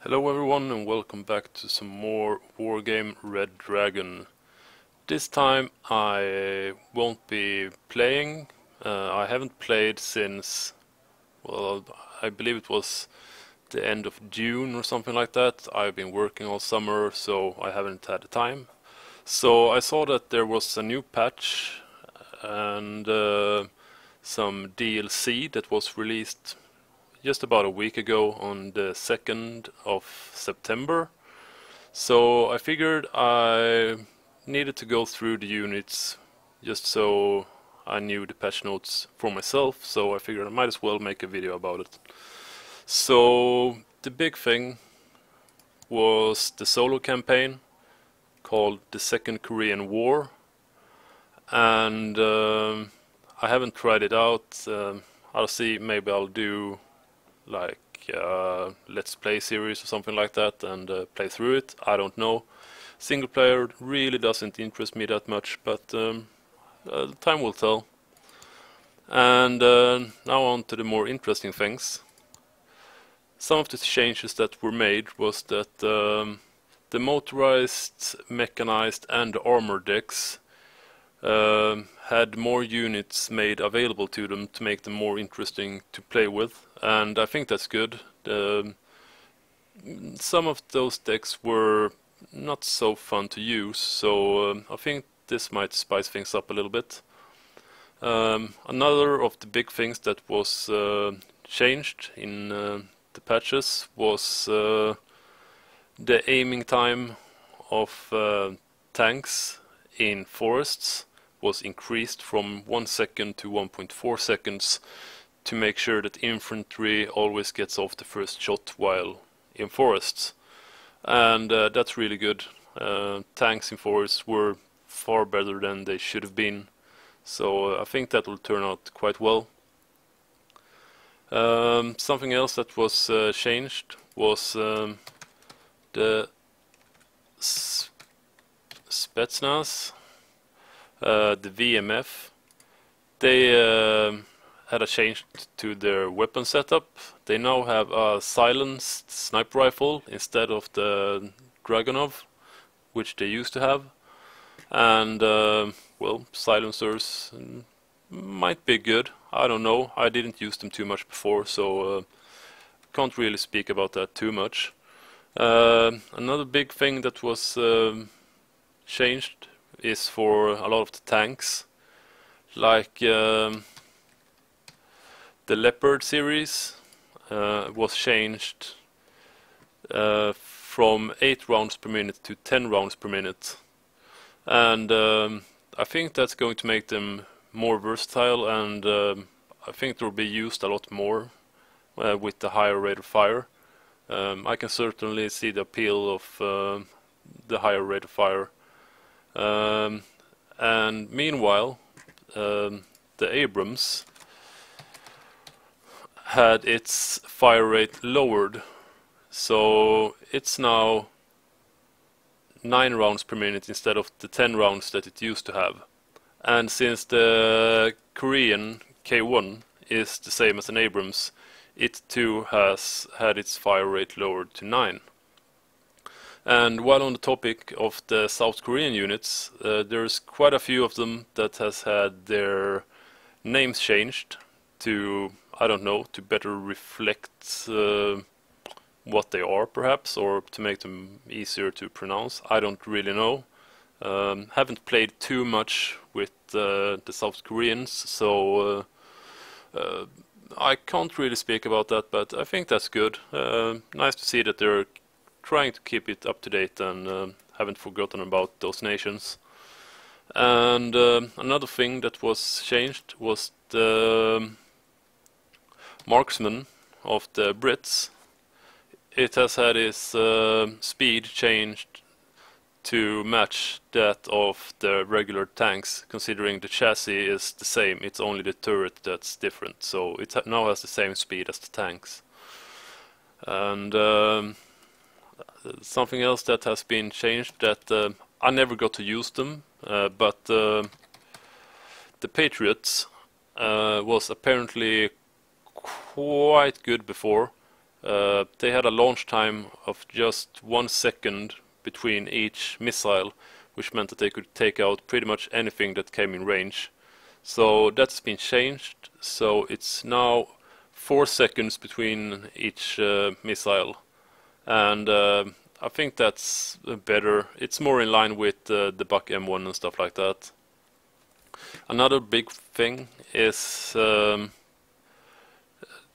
Hello everyone and welcome back to some more Wargame Red Dragon. This time I won't be playing. I haven't played since, well, I believe it was the end of June or something like that. I've been working all summer, so I haven't had the time. So I saw that there was a new patch and some DLC that was released just about a week ago on the 2nd of September. So I figured I needed to go through the units just so I knew the patch notes for myself, so I figured I might as well make a video about it. So the big thing was the solo campaign called the Second Korean War, and I haven't tried it out. I'll see, maybe I'll do like let's play series or something like that and play through it. I don't know. Single player really doesn't interest me that much, but time will tell. And now on to the more interesting things. Some of the changes that were made was that the motorized, mechanized and the armor decks had more units made available to them to make them more interesting to play with, and I think that's good. Some of those decks were not so fun to use, so I think this might spice things up a little bit. Another of the big things that was changed in the patches was the aiming time of tanks in forests was increased from 1 second to 1.4 seconds to make sure that infantry always gets off the first shot while in forests. And that's really good. Tanks in forests were far better than they should have been, so I think that will turn out quite well. Something else that was changed was the Spetsnaz, the VMF. They had a change to their weapon setup. They now have a silenced sniper rifle instead of the Dragunov, which they used to have. And well, silencers might be good. I don't know. I didn't use them too much before, so can't really speak about that too much. Another big thing that was changed is for a lot of the tanks, like the Leopard series was changed from 8 rounds per minute to 10 rounds per minute, and I think that's going to make them more versatile, and I think they'll be used a lot more with the higher rate of fire. I can certainly see the appeal of the higher rate of fire. And meanwhile, the Abrams had its fire rate lowered, so it's now 9 rounds per minute instead of the 10 rounds that it used to have. And since the Korean K1 is the same as an Abrams, it too has had its fire rate lowered to 9. And while on the topic of the South Korean units, there's quite a few of them that has had their names changed to, I don't know, to better reflect what they are perhaps, or to make them easier to pronounce. I don't really know. Haven't played too much with the South Koreans, so I can't really speak about that, but I think that's good. Nice to see that they're trying to keep it up to date and haven't forgotten about those nations. And another thing that was changed was the Marksman of the Brits. It has had its speed changed to match that of the regular tanks, considering the chassis is the same. It's only the turret that's different, so it now has the same speed as the tanks. And something else that has been changed that I never got to use them, but the Patriots was apparently quite good before. they had a launch time of just 1 second between each missile, which meant that they could take out pretty much anything that came in range. So that's been changed, so it's now 4 seconds between each missile, and I think that's better. It's more in line with the Buck M1 and stuff like that. Another big thing is the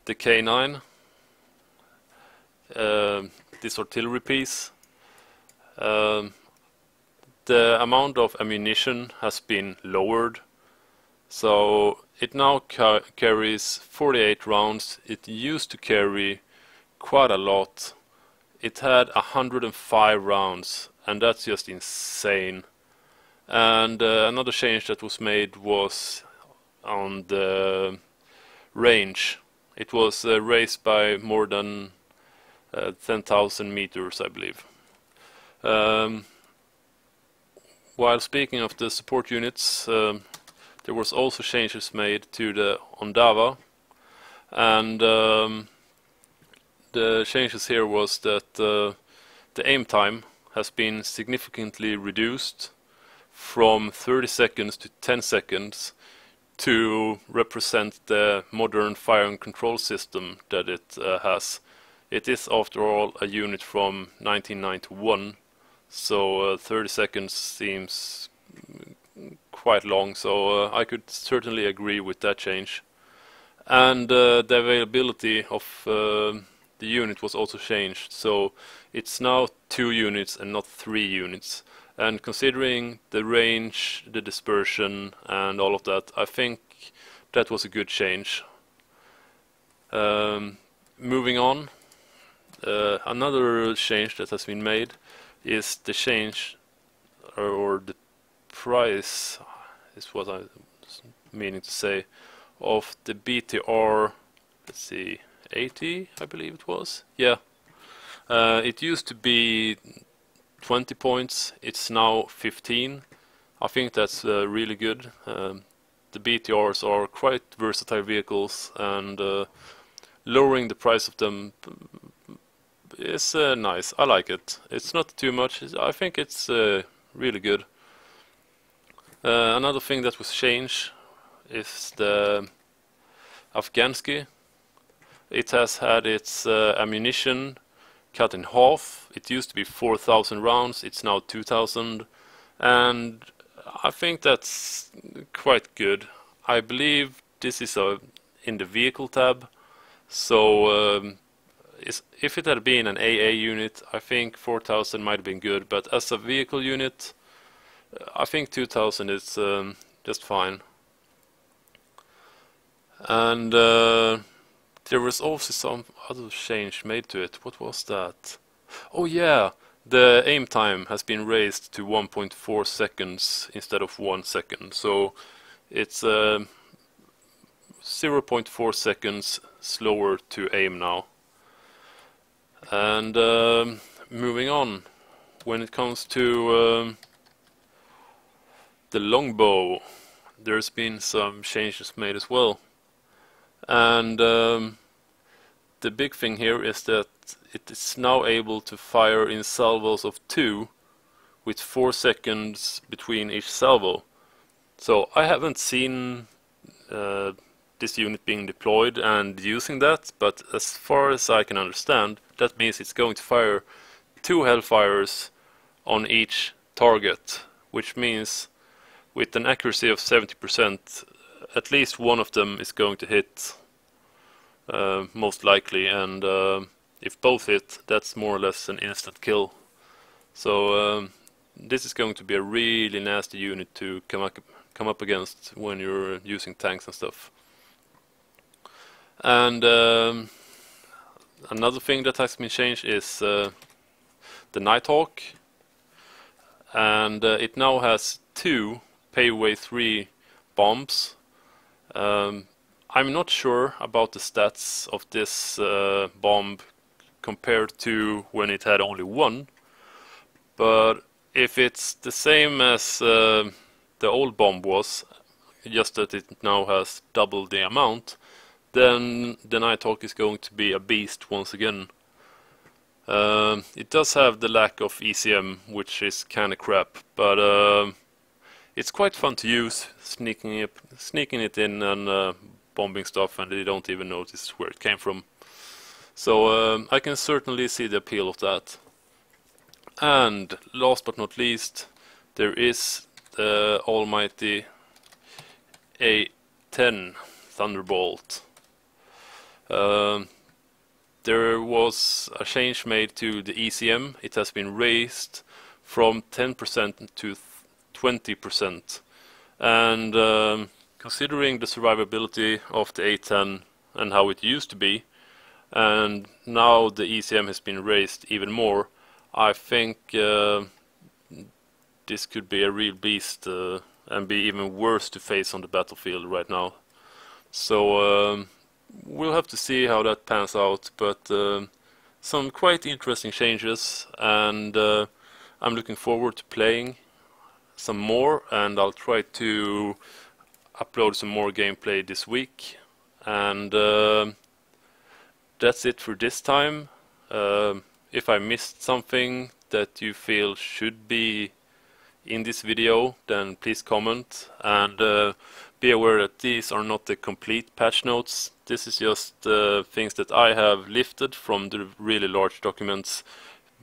K9, this artillery piece. The amount of ammunition has been lowered, so it now carries 48 rounds. It used to carry quite a lot. It had 105 rounds, and that's just insane. And another change that was made was on the range. It was raised by more than 10,000 meters, I believe. While speaking of the support units, there was also changes made to the Ondava, and the changes here was that the aim time has been significantly reduced from 30 seconds to 10 seconds to represent the modern fire and control system that it has. It is, after all, a unit from 1991, so 30 seconds seems quite long, so I could certainly agree with that change. And the availability of the unit was also changed, so it's now 2 units and not 3 units. And considering the range, the dispersion and all of that, I think that was a good change. Moving on, another change that has been made is the change, or the price is what I was meaning to say, of the BTR, let's see, 80 I believe it was. Yeah, it used to be 20 points, it's now 15. I think that's really good. The BTRs are quite versatile vehicles, and lowering the price of them is nice. I like it. It's not too much. I think it's really good. Another thing that was changed is the Afghansky. It has had its ammunition cut in half. It used to be 4,000 rounds, it's now 2,000, and I think that's quite good. I believe this is in the vehicle tab, so if it had been an AA unit, I think 4,000 might have been good, but as a vehicle unit, I think 2,000 is just fine. And there was also some other change made to it. What was that? Oh yeah, the aim time has been raised to 1.4 seconds instead of 1 second. So it's 0.4 seconds slower to aim now. And moving on, when it comes to the Longbow, there's been some changes made as well. And the big thing here is that it is now able to fire in salvos of 2 with 4 seconds between each salvo. So I haven't seen this unit being deployed and using that, but as far as I can understand, that means it's going to fire 2 Hellfires on each target, which means with an accuracy of 70%, at least one of them is going to hit, most likely, and if both hit, that's more or less an instant kill. So this is going to be a really nasty unit to come up against when you're using tanks and stuff. And another thing that has been changed is the Nighthawk, and it now has 2 Payway 3 bombs. I'm not sure about the stats of this bomb compared to when it had only 1, but if it's the same as the old bomb was, just that it now has double the amount, then the Nighthawk is going to be a beast once again. It does have the lack of ECM, which is kinda crap, but it's quite fun to use, sneaking it in and bombing stuff, and they don't even notice where it came from. So I can certainly see the appeal of that. And last but not least, there is the almighty A10 Thunderbolt. There was a change made to the ECM. It has been raised from 10% to 20%. And considering the survivability of the A10 and how it used to be, and now the ECM has been raised even more, I think this could be a real beast and be even worse to face on the battlefield right now. So we'll have to see how that pans out, but some quite interesting changes, and I'm looking forward to playing some more, and I'll try to upload some more gameplay this week. And that's it for this time. If I missed something that you feel should be in this video, then please comment, and be aware that these are not the complete patch notes. This is just things that I have lifted from the really large documents,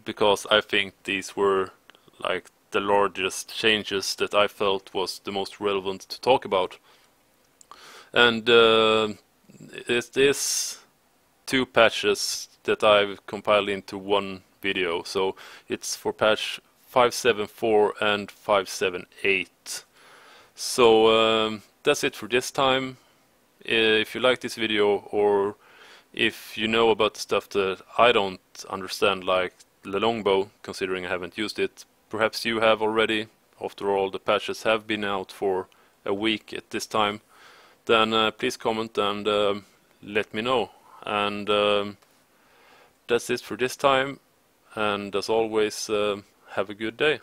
because I think these were like the largest changes that I felt was the most relevant to talk about. And it is 2 patches that I've compiled into one video, so it's for patch 5.74 and 5.78. So that's it for this time. If you like this video, or if you know about the stuff that I don't understand, like the Longbow, considering I haven't used it, perhaps you have already. After all, the patches have been out for a week at this time. Then please comment and let me know. And that's it for this time, and as always, have a good day.